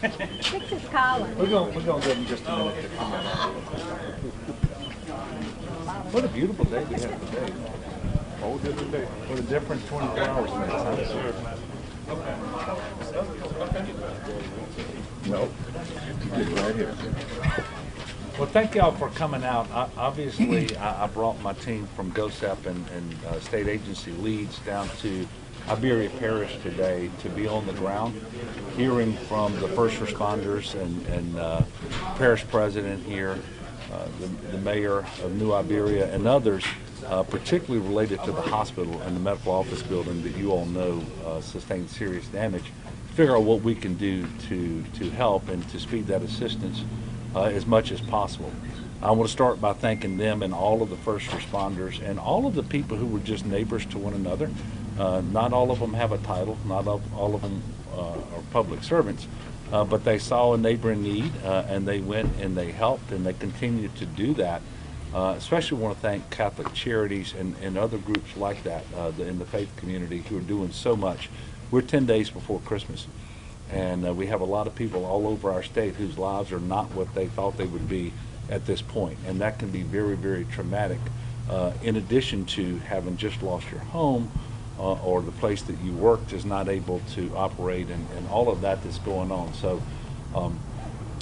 Fix his collar. We're going to give him just a minute to come in. What a beautiful day we have today. Whole different day. What a different 24 hours makes, huh? Nope. You get right here. Well, thank y'all for coming out. Obviously, I brought my team from GOSEP and state agency leads down to Iberia Parish today to be on the ground, hearing from the first responders and parish president here, the mayor of New Iberia, and others, particularly related to the hospital and the medical office building that you all know sustained serious damage. Figure out what we can do to help and to speed that assistance as much as possible. I want to start by thanking them and all of the first responders and all of the people who were just neighbors to one another. Not all of them have a title, not all of them are public servants, but they saw a neighbor in need and they went and they helped, and they continue to do that. Especially want to thank Catholic Charities and other groups like that in the faith community who are doing so much. We're 10 days before Christmas, and we have a lot of people all over our state whose lives are not what they thought they would be at this point, and that can be very, very traumatic, in addition to having just lost your home or the place that you worked is not able to operate, and all of that that's going on. So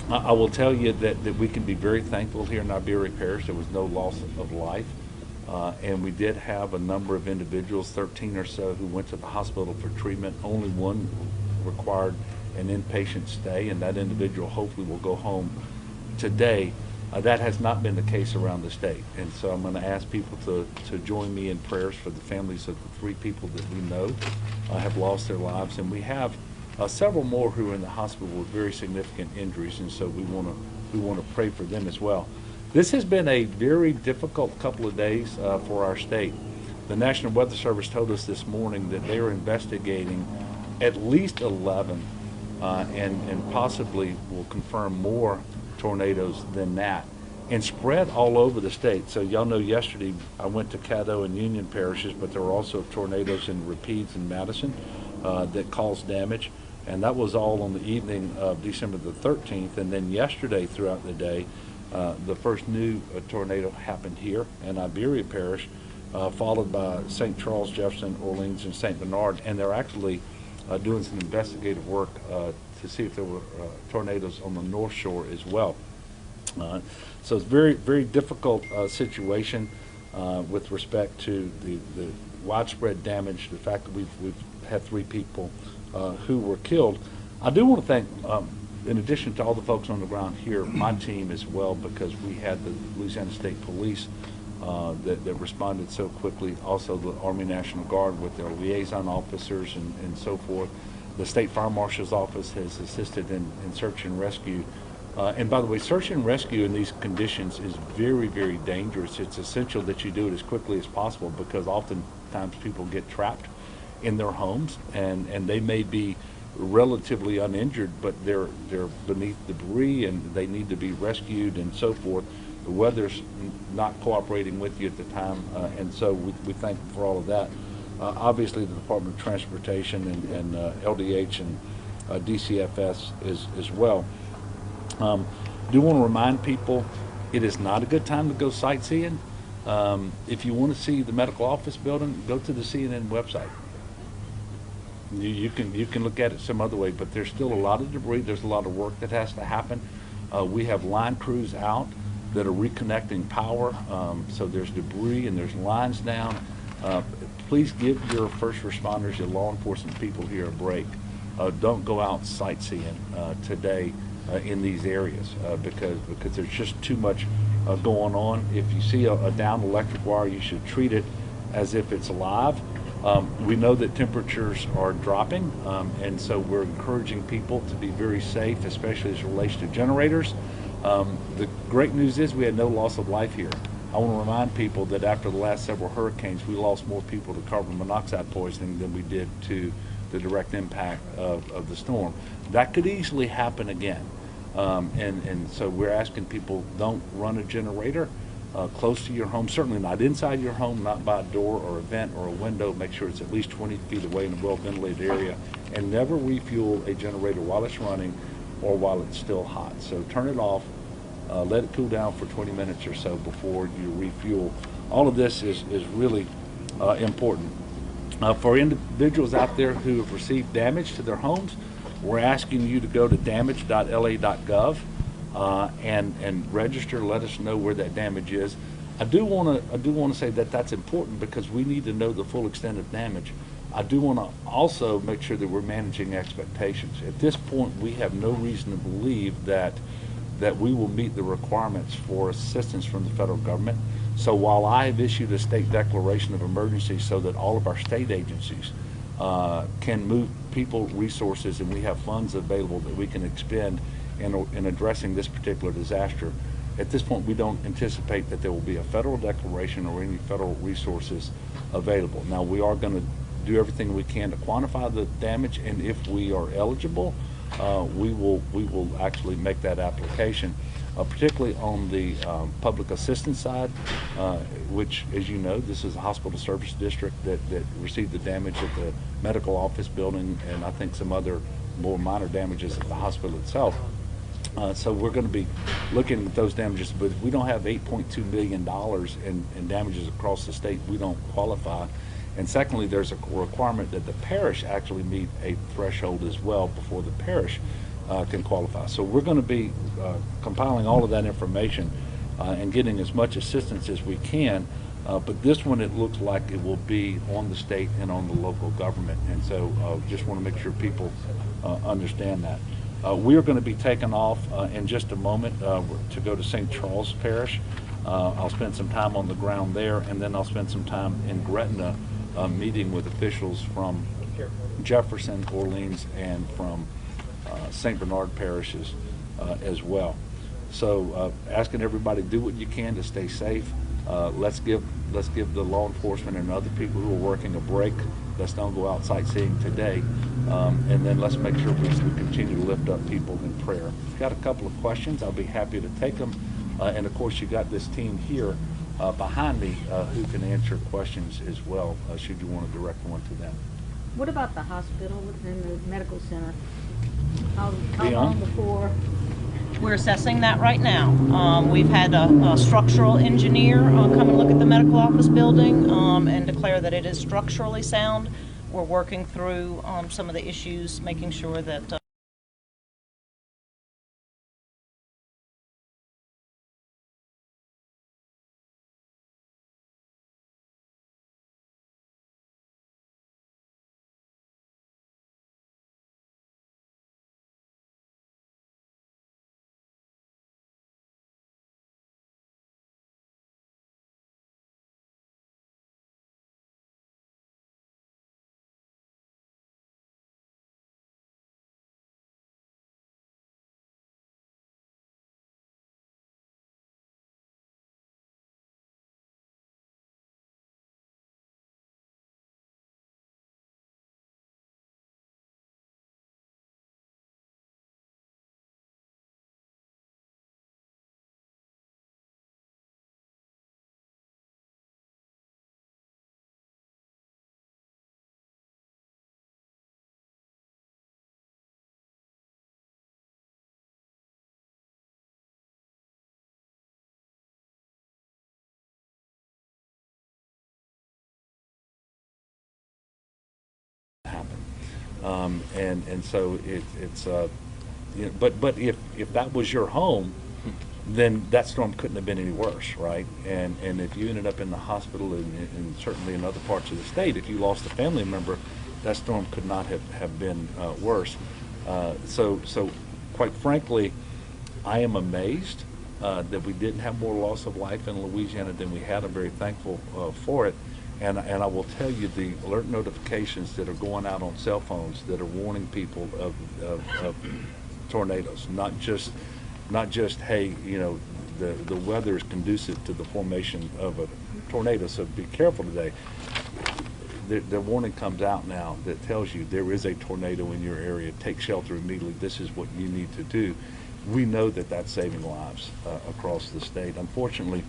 I will tell you that we can be very thankful here in Iberia Parish. There was no loss of life, and we did have a number of individuals, 13 or so, who went to the hospital for treatment. Only one required an inpatient stay, and that individual hopefully will go home today. That has not been the case around the state, and so I'm going to ask people to join me in prayers for the families of the 3 people that we know have lost their lives, and we have several more who are in the hospital with very significant injuries, and so we want to pray for them as well. This has been a very difficult couple of days for our state. The National Weather Service told us this morning that they are investigating at least 11 and possibly will confirm more tornadoes than that, and spread all over the state. So y'all know yesterday I went to Caddo and Union parishes, but there were also tornadoes in Rapides and Madison that caused damage, and that was all on the evening of December the 13th. And then yesterday throughout the day, the first new tornado happened here in Iberia Parish, followed by St. Charles, Jefferson, Orleans, and St. Bernard, and they're actually doing some investigative work to see if there were tornadoes on the North Shore as well. So it's very, very difficult situation with respect to the widespread damage, the fact that we've had 3 people who were killed. I do want to thank, in addition to all the folks on the ground here, my team as well, because we had the Louisiana State Police that responded so quickly, also the Army National Guard with their liaison officers and so forth. The State Fire Marshal's Office has assisted in search and rescue. And by the way, search and rescue in these conditions is very, very dangerous. It's essential that you do it as quickly as possible, because oftentimes people get trapped in their homes, and they may be relatively uninjured, but they're beneath debris and they need to be rescued and so forth. The weather's not cooperating with you at the time, and so we thank them for all of that. Obviously, the Department of Transportation and LDH and DCFS as well. Do want to remind people, it is not a good time to go sightseeing. If you want to see the medical office building, go to the CNN website. You can look at it some other way, but there's still a lot of debris. There's a lot of work that has to happen. We have line crews out that are reconnecting power, so there's debris and there's lines down. Please give your first responders, your law enforcement people here a break. Don't go out sightseeing today in these areas because there's just too much going on. If you see a down electric wire, you should treat it as if it's alive. We know that temperatures are dropping, and so we're encouraging people to be very safe, especially as it relates to generators. The great news is we had no loss of life here. I want to remind people that after the last several hurricanes, we lost more people to carbon monoxide poisoning than we did to the direct impact of the storm. That could easily happen again. And so we're asking people, don't run a generator close to your home, certainly not inside your home, not by a door or a vent or a window. Make sure it's at least 20 feet away in a well-ventilated area, and never refuel a generator while it's running or while it's still hot. So turn it off, let it cool down for 20 minutes or so before you refuel. All of this is really important. For individuals out there who have received damage to their homes, we're asking you to go to damage.la.gov and register. Let us know where that damage is. I do want to say that that's important because we need to know the full extent of damage. I do want to also make sure that we're managing expectations. At this point, we have no reason to believe that we will meet the requirements for assistance from the federal government. So while I have issued a state declaration of emergency so that all of our state agencies can move people, resources, and we have funds available that we can expend in addressing this particular disaster, at this point we don't anticipate that there will be a federal declaration or any federal resources available. Now, we are going to do everything we can to quantify the damage, and if we are eligible, we will actually make that application. Particularly on the public assistance side, which, as you know, this is a hospital service district that received the damage at the medical office building and I think some other more minor damages at the hospital itself. So we're going to be looking at those damages, but if we don't have $8.2 million in damages across the state, we don't qualify. And secondly, there's a requirement that the parish actually meet a threshold as well before the parish can qualify. So we're going to be compiling all of that information and getting as much assistance as we can, but this one, it looks like it will be on the state and on the local government, and so just want to make sure people understand that. We are going to be taking off in just a moment to go to St. Charles Parish. I'll spend some time on the ground there, and then I'll spend some time in Gretna meeting with officials from Jefferson, Orleans, and from St. Bernard parishes as well. So asking everybody to do what you can to stay safe. Let's give the law enforcement and other people who are working a break. Let's don't go out sightseeing today. And then let's make sure we continue to lift up people in prayer. If you've got a couple of questions, I'll be happy to take them. And of course, you've got this team here behind me who can answer questions as well, should you want to direct one to them. What about the hospital within the medical center? How long before? We're assessing that right now. We've had a structural engineer come and look at the medical office building and declare that it is structurally sound. We're working through some of the issues, making sure that And so it's you know, but if that was your home, then that storm couldn't have been any worse, right? And if you ended up in the hospital and certainly in other parts of the state, if you lost a family member, that storm could not have been worse. So quite frankly, I am amazed that we didn't have more loss of life in Louisiana than we had. I'm very thankful for it. And I will tell you, the alert notifications that are going out on cell phones that are warning people of tornadoes, not just hey, you know, the weather is conducive to the formation of a tornado, so be careful today. The warning comes out now that tells you there is a tornado in your area. Take shelter immediately. This is what you need to do. We know that that's saving lives across the state. Unfortunately,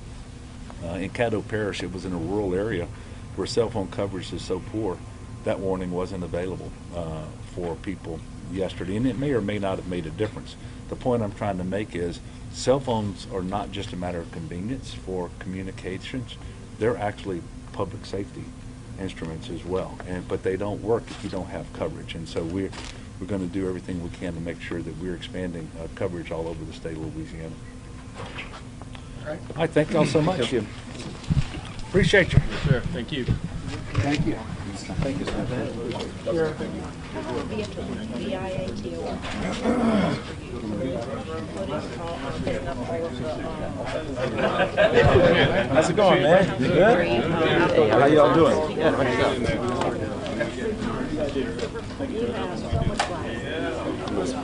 In Caddo Parish, it was in a rural area where cell phone coverage is so poor, that warning wasn't available for people yesterday, and it may or may not have made a difference. The point I'm trying to make is cell phones are not just a matter of convenience for communications, they're actually public safety instruments as well, but they don't work if you don't have coverage, and so we're going to do everything we can to make sure that we're expanding coverage all over the state of Louisiana. All right. I thank y'all so much. Appreciate you. Yes, sir. Thank you. Thank you. Thank you, sir. How's it going, man? You good? How y'all doing? You have so much life.